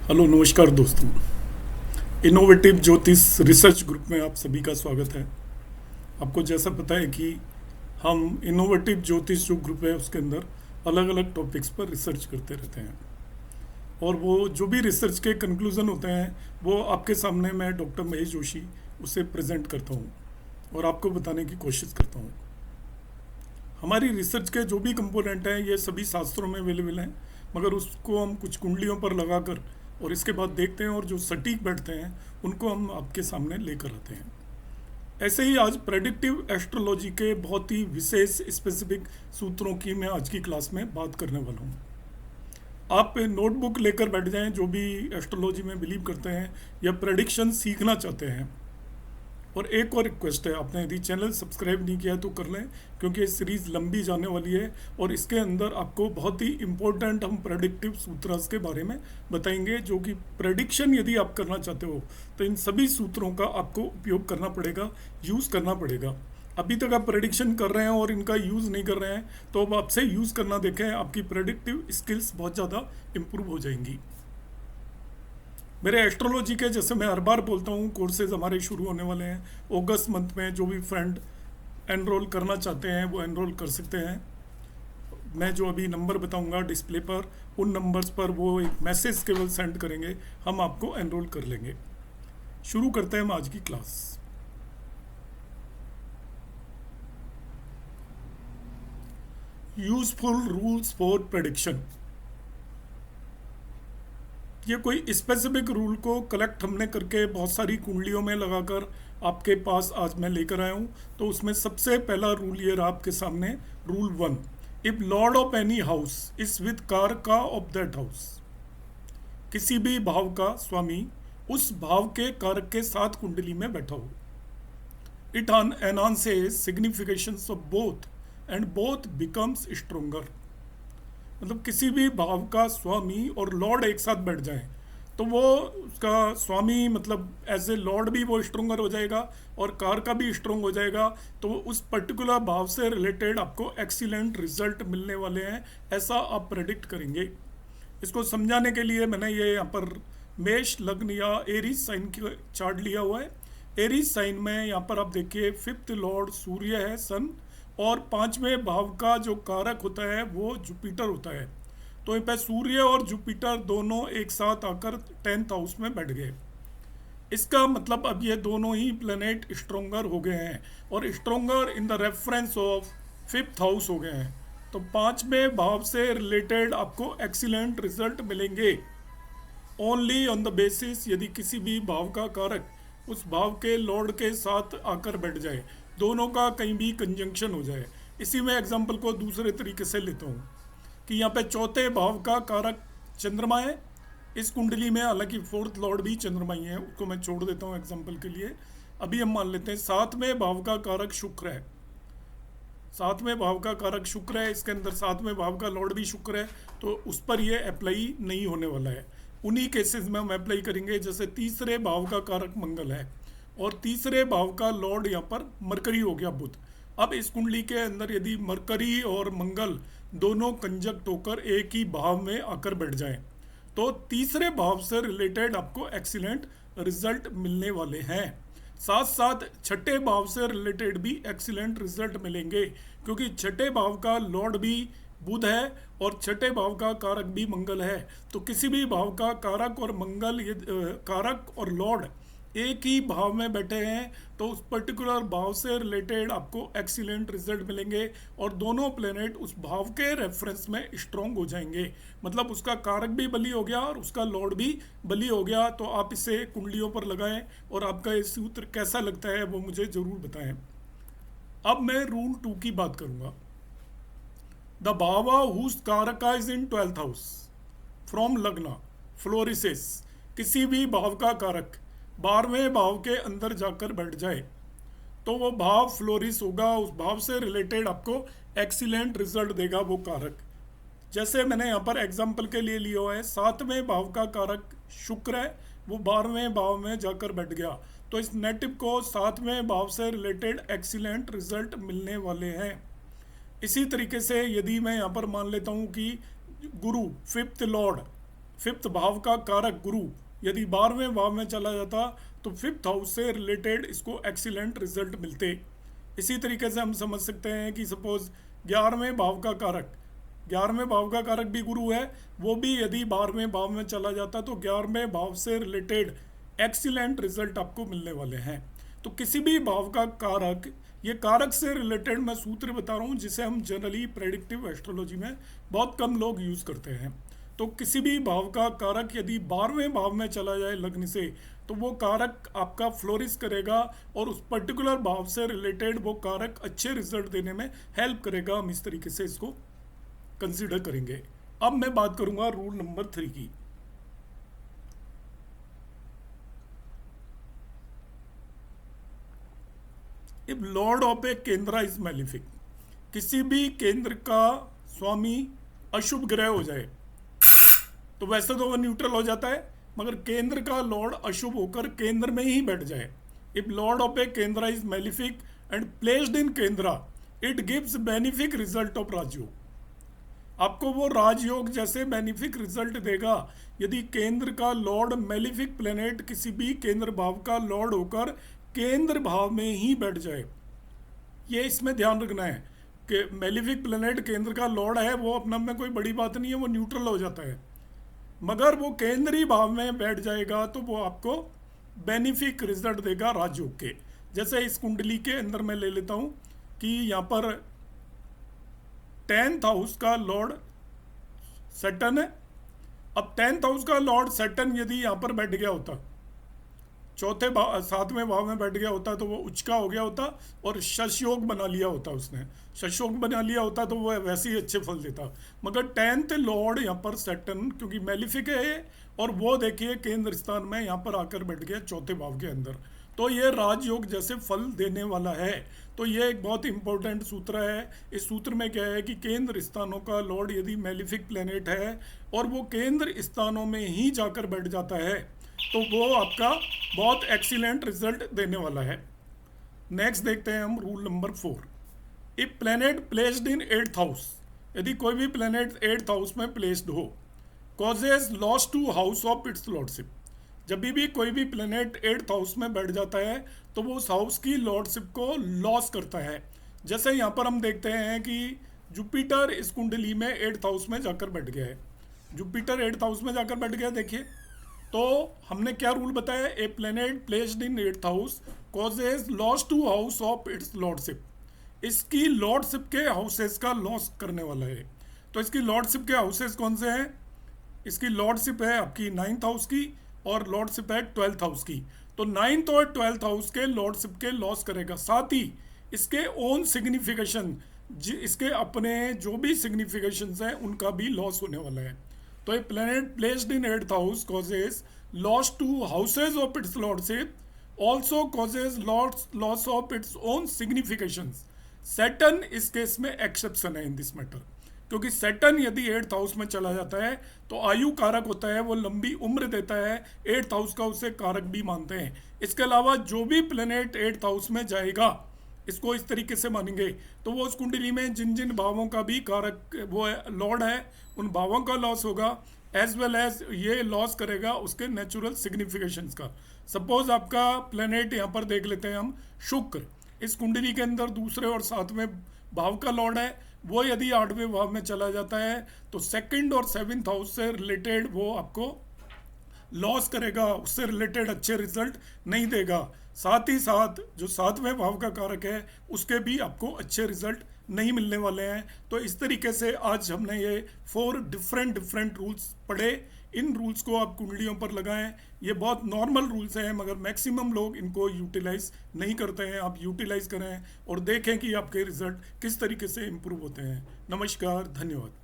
Hello नमस्कार दोस्तों। Innovative ज्योतिष रिसर्च ग्रुप में आप सभी का स्वागत है। आपको जैसा पता है कि हम इनोवेटिव ज्योतिष जो ग्रुप है उसके अंदर अलग अलग टॉपिक्स पर रिसर्च करते रहते हैं और वो जो भी रिसर्च के कंक्लूजन होते हैं वो आपके सामने मैं डॉक्टर महेश जोशी उसे प्रेजेंट करता हूँ और आपको बताने की कोशिश करता हूँ। हमारी रिसर्च के जो भी कंपोनेंट हैं ये सभी शास्त्रों में अवेलेबल हैं, मगर उसको हम कुछ कुंडलियों पर लगाकर और इसके बाद देखते हैं और जो सटीक बैठते हैं उनको हम आपके सामने लेकर आते हैं। ऐसे ही आज प्रेडिक्टिव एस्ट्रोलॉजी के बहुत ही विशेष स्पेसिफिक सूत्रों की मैं आज की क्लास में बात करने वाला हूँ। आप नोटबुक लेकर बैठ जाएं जो भी एस्ट्रोलॉजी में बिलीव करते हैं या प्रेडिक्शन सीखना चाहते हैं। और एक और रिक्वेस्ट है, आपने यदि चैनल सब्सक्राइब नहीं किया है तो कर लें, क्योंकि ये सीरीज़ लंबी जाने वाली है और इसके अंदर आपको बहुत ही इम्पोर्टेंट हम प्रेडिक्टिव सूत्रास के बारे में बताएंगे, जो कि प्रेडिक्शन यदि आप करना चाहते हो तो इन सभी सूत्रों का आपको उपयोग करना पड़ेगा, यूज़ करना पड़ेगा। अभी तक आप प्रेडिक्शन कर रहे हैं और इनका यूज़ नहीं कर रहे हैं तो अब आपसे यूज़ करना देखें, आपकी प्रेडिक्टिव स्किल्स बहुत ज़्यादा इम्प्रूव हो जाएंगी। मेरे एस्ट्रोलॉजी के, जैसे मैं हर बार बोलता हूँ, कोर्सेज हमारे शुरू होने वाले हैं अगस्त मंथ में। जो भी फ्रेंड एनरोल करना चाहते हैं वो एनरोल कर सकते हैं। मैं जो अभी नंबर बताऊंगा डिस्प्ले पर, उन नंबर्स पर वो एक मैसेज केवल सेंड करेंगे, हम आपको एनरोल कर लेंगे। शुरू करते हैं हम आज की class. Useful rules for prediction. ये कोई स्पेसिफिक रूल को कलेक्ट हमने करके बहुत सारी कुंडलियों में लगाकर आपके पास आज मैं लेकर आया हूँ। तो उसमें सबसे पहला रूल ये रहा आपके सामने, rule 1। If Lord of any house is with कारका ऑफ दैट हाउस, किसी भी भाव का स्वामी उस भाव के कारक के साथ कुंडली में बैठा हो, it enhances significations of both and both becomes stronger. मतलब किसी भी भाव का स्वामी और लॉर्ड एक साथ बैठ जाएं तो वो उसका स्वामी, मतलब एज ए लॉर्ड भी वो स्ट्रोंगर हो जाएगा और कार का भी स्ट्रोंग हो जाएगा। तो उस पर्टिकुलर भाव से रिलेटेड आपको एक्सीलेंट रिजल्ट मिलने वाले हैं, ऐसा आप प्रेडिक्ट करेंगे। इसको समझाने के लिए मैंने ये यहाँ पर मेष लग्न या एरीज साइन की चार्ट लिया हुआ है। एरीज साइन में यहाँ पर आप देखिए फिफ्थ लॉर्ड सूर्य है, सन, और पांचवें भाव का जो कारक होता है वो जुपिटर होता है। तो यहाँ पे सूर्य और जुपिटर दोनों एक साथ आकर 10th हाउस में बैठ गए। इसका मतलब अब ये दोनों ही प्लेनेट स्ट्रोंगर हो गए हैं और stronger in the reference of 5th house हो गए हैं। तो पांचवें भाव से रिलेटेड आपको एक्सीलेंट रिजल्ट मिलेंगे ओनली ऑन द बेसिस यदि किसी भी भाव का कारक उस भाव के लॉर्ड के साथ आकर बैठ जाए, दोनों का कहीं भी कंजंक्शन हो जाए। इसी में एग्जांपल को दूसरे तरीके से लेता हूँ कि यहाँ पे चौथे भाव का कारक चंद्रमा है इस कुंडली में, हालांकि फोर्थ लॉर्ड भी चंद्रमा ही है, उसको मैं छोड़ देता हूँ एग्जांपल के लिए। अभी हम मान लेते हैं सातवें भाव का कारक शुक्र है। सातवें भाव का कारक शुक्र है, इसके अंदर सातवें भाव का लॉर्ड भी शुक्र है, तो उस पर ये अप्लाई नहीं होने वाला है। उन्हीं केसेस में हम अप्लाई करेंगे जैसे तीसरे भाव का कारक मंगल है और तीसरे भाव का लॉर्ड यहाँ पर मरकरी हो गया, बुध। अब इस कुंडली के अंदर यदि मरकरी और मंगल दोनों कंजक्ट होकर एक ही भाव में आकर बैठ जाएं तो तीसरे भाव से रिलेटेड आपको एक्सीलेंट रिजल्ट मिलने वाले हैं। साथ साथ छठे भाव से रिलेटेड भी एक्सीलेंट रिजल्ट मिलेंगे, क्योंकि छठे भाव का लॉर्ड भी बुध है और छठे भाव का कारक भी मंगल है। तो किसी भी भाव का कारक और मंगल, कारक और लॉर्ड एक ही भाव में बैठे हैं तो उस पर्टिकुलर भाव से रिलेटेड आपको एक्सीलेंट रिजल्ट मिलेंगे और दोनों प्लेनेट उस भाव के रेफरेंस में स्ट्रॉन्ग हो जाएंगे। मतलब उसका कारक भी बली हो गया और उसका लॉर्ड भी बली हो गया। तो आप इसे कुंडलियों पर लगाएं और आपका ये सूत्र कैसा लगता है वो मुझे ज़रूर बताएं। अब मैं रूल 2 की बात करूंगा। द भावा हुज कारका is in 12th house from लग्न फ्लोरिसेस, किसी भी भाव का कारक 12वें भाव के अंदर जाकर बैठ जाए तो वो भाव फ्लोरिस होगा, उस भाव से रिलेटेड आपको एक्सीलेंट रिजल्ट देगा वो कारक। जैसे मैंने यहाँ पर एग्जाम्पल के लिए लिया हुआ है, सातवें भाव का कारक शुक्र है, वो 12वें भाव में जाकर बैठ गया, तो इस नेटिव को सातवें भाव से रिलेटेड एक्सीलेंट रिजल्ट मिलने वाले हैं। इसी तरीके से यदि मैं यहाँ पर मान लेता हूँ कि गुरु फिफ्थ लॉर्ड फिफ्थ भाव का कारक गुरु यदि 12वें भाव में चला जाता तो फिफ्थ हाउस से रिलेटेड इसको एक्सीलेंट रिजल्ट मिलते। इसी तरीके से हम समझ सकते हैं कि सपोज 11वें भाव का कारक, 11वें भाव का कारक भी गुरु है, वो भी यदि 12वें भाव में चला जाता तो 11वें भाव से रिलेटेड एक्सीलेंट रिजल्ट आपको मिलने वाले हैं। तो किसी भी भाव का कारक, ये कारक से रिलेटेड मैं सूत्र बता रहा हूँ जिसे हम जनरली प्रेडिक्टिव एस्ट्रोलॉजी में बहुत कम लोग यूज़ करते हैं। तो किसी भी भाव का कारक यदि 12वें भाव में चला जाए लग्न से तो वो कारक आपका फ्लोरिश करेगा और उस पर्टिकुलर भाव से रिलेटेड वो कारक अच्छे रिजल्ट देने में हेल्प करेगा। हम इस तरीके से इसको कंसीडर करेंगे। अब मैं बात करूंगा रूल नंबर 3 की। If Lord of a kendra is malefic, किसी भी केंद्र का स्वामी अशुभ ग्रह हो जाए तो वैसे तो वो न्यूट्रल हो जाता है, मगर केंद्र का लॉर्ड अशुभ होकर केंद्र में ही बैठ जाए। If Lord of a kendra is malefic and placed in kendra it gives benefic result of Rajyog. आपको वो राजयोग जैसे बेनिफिक रिजल्ट देगा यदि केंद्र का लॉर्ड मैलिफिक प्लेनेट किसी भी केंद्र भाव का लॉर्ड होकर केंद्र भाव में ही बैठ जाए। ये इसमें ध्यान रखना है कि मैलिफिक प्लेनेट केंद्र का लॉर्ड है, वो अपना में कोई बड़ी बात नहीं है, वो न्यूट्रल हो जाता है, मगर वो केंद्रीय भाव में बैठ जाएगा तो वो आपको बेनिफिक रिजल्ट देगा राजयोग के। जैसे इस कुंडली के अंदर मैं ले लेता हूँ कि यहाँ पर 10th हाउस का लॉर्ड सैटर्न है। अब 10th हाउस का लॉर्ड सैटर्न यदि यहाँ पर बैठ गया होता, चौथे भाव 7वें भाव में बैठ गया होता तो वो उच्च का हो गया होता और शशयोग बना लिया होता, उसने शशयोग बना लिया होता तो वो वैसे ही अच्छे फल देता। मगर 10th लॉर्ड यहाँ पर सैटर्न क्योंकि मैलिफिक है और वो देखिए केंद्र स्थान में यहाँ पर आकर बैठ गया चौथे भाव के अंदर, तो ये राजयोग जैसे फल देने वाला है। तो ये एक बहुत इंपॉर्टेंट सूत्र है। इस सूत्र में क्या है कि केंद्र स्थानों का लॉर्ड यदि मैलिफिक प्लेनेट है और वो केंद्र स्थानों में ही जाकर बैठ जाता है तो वो आपका बहुत एक्सीलेंट रिजल्ट देने वाला है। नेक्स्ट देखते हैं हम rule number 4। If planet placed in 8th house, यदि कोई भी प्लेनेट 8th हाउस में प्लेस्ड हो, causes loss to house of its lordship. जब भी कोई भी प्लेनेट 8th हाउस में बैठ जाता है तो वो उस हाउस की लॉर्डशिप को लॉस करता है। जैसे यहाँ पर हम देखते हैं कि जुपिटर इस कुंडली में 8th हाउस में जाकर बैठ गया है, जुपिटर 8th हाउस में जाकर बैठ गया। देखिए तो हमने क्या रूल बताया, a planet placed in 8th house causes loss to house of its lordship. इसकी लॉर्डशिप के हाउसेस का लॉस करने वाला है। तो इसकी लॉर्डशिप के हाउसेस कौन से हैं, इसकी लॉर्डशिप है आपकी 9th हाउस की और लॉर्डशिप है 12th हाउस की। तो 9th और 12th हाउस के लॉर्डशिप के लॉस करेगा, साथ ही इसके ओन सिग्निफिकेशन, इसके अपने जो भी सिग्निफिकेशंस हैं उनका भी लॉस होने वाला है। तो ए planet placed in 8th house causes loss to houses of its lordship also causes loss of its own significations. Saturn इस केस में एक्सेप्शन है इन दिस मैटर, क्योंकि सैटर्न यदि 8th हाउस में चला जाता है तो आयु कारक होता है, वो लंबी उम्र देता है, 8th हाउस का उसे कारक भी मानते हैं। इसके अलावा जो भी प्लेनेट 8th हाउस में जाएगा, इसको इस तरीके से मानेंगे तो वो उस कुंडली में जिन जिन भावों का भी कारक वो लॉर्ड है उन भावों का लॉस होगा, एज वेल एज ये लॉस करेगा उसके नेचुरल सिग्निफिकेशंस का। सपोज आपका प्लेनेट यहाँ पर देख लेते हैं हम, शुक्र इस कुंडली के अंदर दूसरे और 7वें भाव का लॉर्ड है, वो यदि 8वें भाव में चला जाता है तो 2nd और 7th हाउस से रिलेटेड वो आपको लॉस करेगा, उससे रिलेटेड अच्छे रिजल्ट नहीं देगा। साथ ही साथ जो 7वें भाव का कारक है उसके भी आपको अच्छे रिजल्ट नहीं मिलने वाले हैं। तो इस तरीके से आज हमने ये 4 डिफरेंट रूल्स पढ़े। इन रूल्स को आप कुंडलियों पर लगाएं। ये बहुत नॉर्मल रूल्स हैं मगर मैक्सिमम लोग इनको यूटिलाइज नहीं करते हैं। आप यूटिलाइज करें और देखें कि आपके रिजल्ट किस तरीके से इम्प्रूव होते हैं। नमस्कार, धन्यवाद।